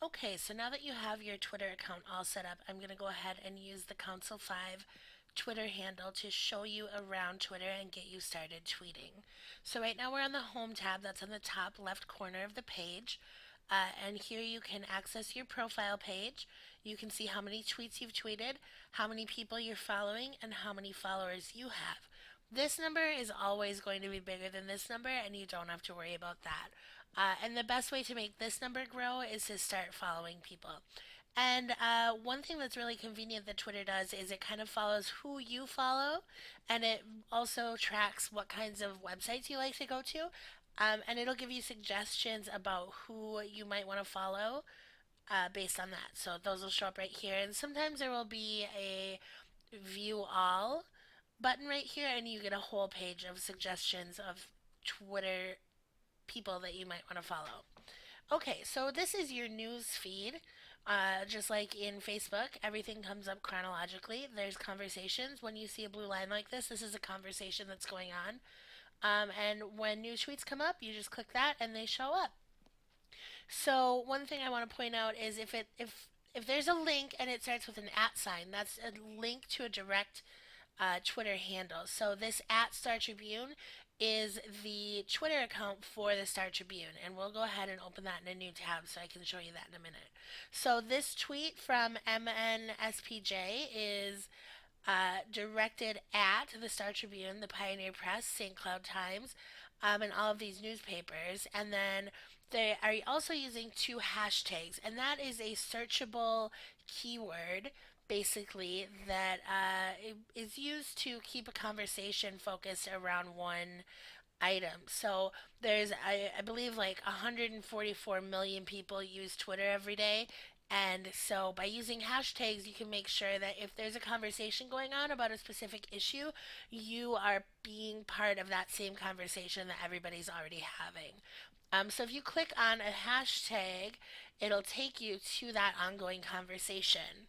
Okay, so now that you have your Twitter account all set up, I'm going to go ahead and use the Council 5 Twitter handle to show you around Twitter and get you started tweeting. So right now we're on the home tab that's on the top left corner of the page. And here you can access your profile page. You can see how many tweets you've tweeted, how many people you're following, and how many followers you have. This number is always going to be bigger than this number, and you don't have to worry about that. And the best way to make this number grow is to start following people. And one thing that's really convenient that Twitter does is it kind of follows who you follow, and it also tracks what kinds of websites you like to go to. And it'll give you suggestions about who you might want to follow based on that. So those will show up right here. And sometimes there will be a view all button right here, and you get a whole page of suggestions of Twitter people that you might want to follow. Okay, so this is your news feed. Just like in Facebook, everything comes up chronologically. There's conversations. When you see a blue line like this is a conversation that's going on. And when new tweets come up, you just click that and they show up. So one thing I want to point out is if there's a link and it starts with an at sign, that's a link to a direct Twitter handle. So this at Star Tribune is the Twitter account for the Star Tribune, and we'll go ahead and open that in a new tab so I can show you that in a minute. So this tweet from MNSPJ is directed at the Star Tribune, the Pioneer Press, St. Cloud Times, and all of these newspapers. And then they are also using two hashtags, and that is a searchable keyword basically that is used to keep a conversation focused around one item. So there's, I believe, like 144 million people use Twitter every day. And so by using hashtags, you can make sure that if there's a conversation going on about a specific issue, you are being part of that same conversation that everybody's already having. So if you click on a hashtag, it'll take you to that ongoing conversation.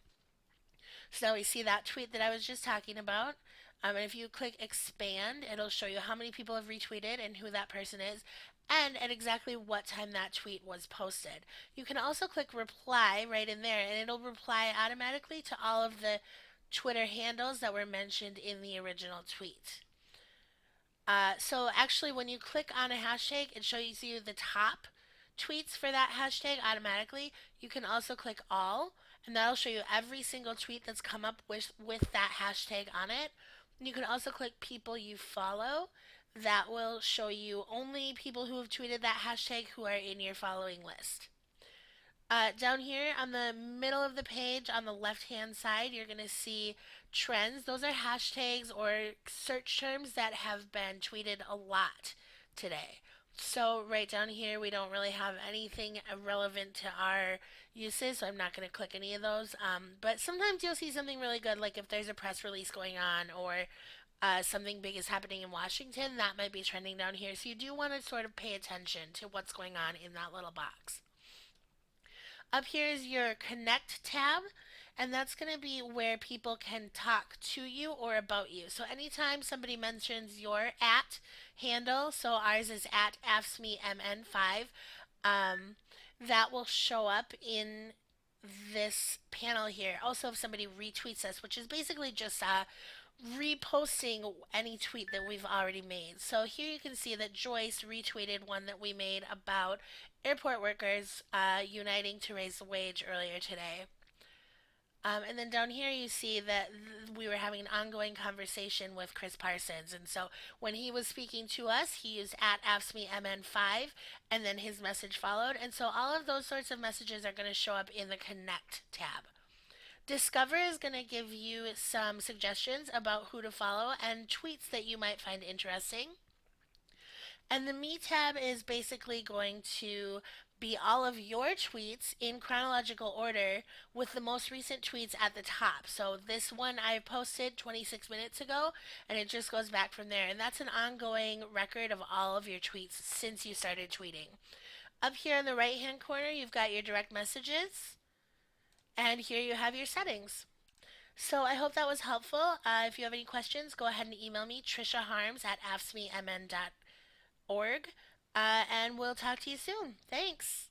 So we see that tweet that I was just talking about. And if you click expand, it'll show you how many people have retweeted and who that person is and at exactly what time that tweet was posted. You can also click reply right in there and it'll reply automatically to all of the Twitter handles that were mentioned in the original tweet. So actually, when you click on a hashtag, it shows you the top tweets for that hashtag automatically. You can also click all, and that'll show you every single tweet that's come up with that hashtag on it. And you can also click people you follow. That will show you only people who have tweeted that hashtag who are in your following list. Down here on the middle of the page on the left hand side, you're going to see trends. Those are hashtags or search terms that have been tweeted a lot today. So right down here, we don't really have anything relevant to our uses, so I'm not going to click any of those. But sometimes you'll see something really good, like if there's a press release going on or something big is happening in Washington, that might be trending down here. So you do want to sort of pay attention to what's going on in that little box. Up here is your Connect tab, and that's going to be where people can talk to you or about you. So anytime somebody mentions your at handle, so ours is at AFSMEMN5, that will show up in this panel here. Also, if somebody retweets us, which is basically just reposting any tweet that we've already made. So here you can see that Joyce retweeted one that we made about airport workers uniting to raise the wage earlier today. And then down here you see that we were having an ongoing conversation with Chris Parsons. And so when he was speaking to us, he used at AFSMEMN5 and then his message followed. And so all of those sorts of messages are going to show up in the Connect tab. Discover is going to give you some suggestions about who to follow and tweets that you might find interesting. And the Me tab is basically going to be all of your tweets in chronological order with the most recent tweets at the top. So this one I posted 26 minutes ago and it just goes back from there. And that's an ongoing record of all of your tweets since you started tweeting. Up here in the right hand corner, you've got your direct messages. And here you have your settings. So I hope that was helpful. If you have any questions, go ahead and email me, Trisha Harms at afsmemn.org. And we'll talk to you soon. Thanks.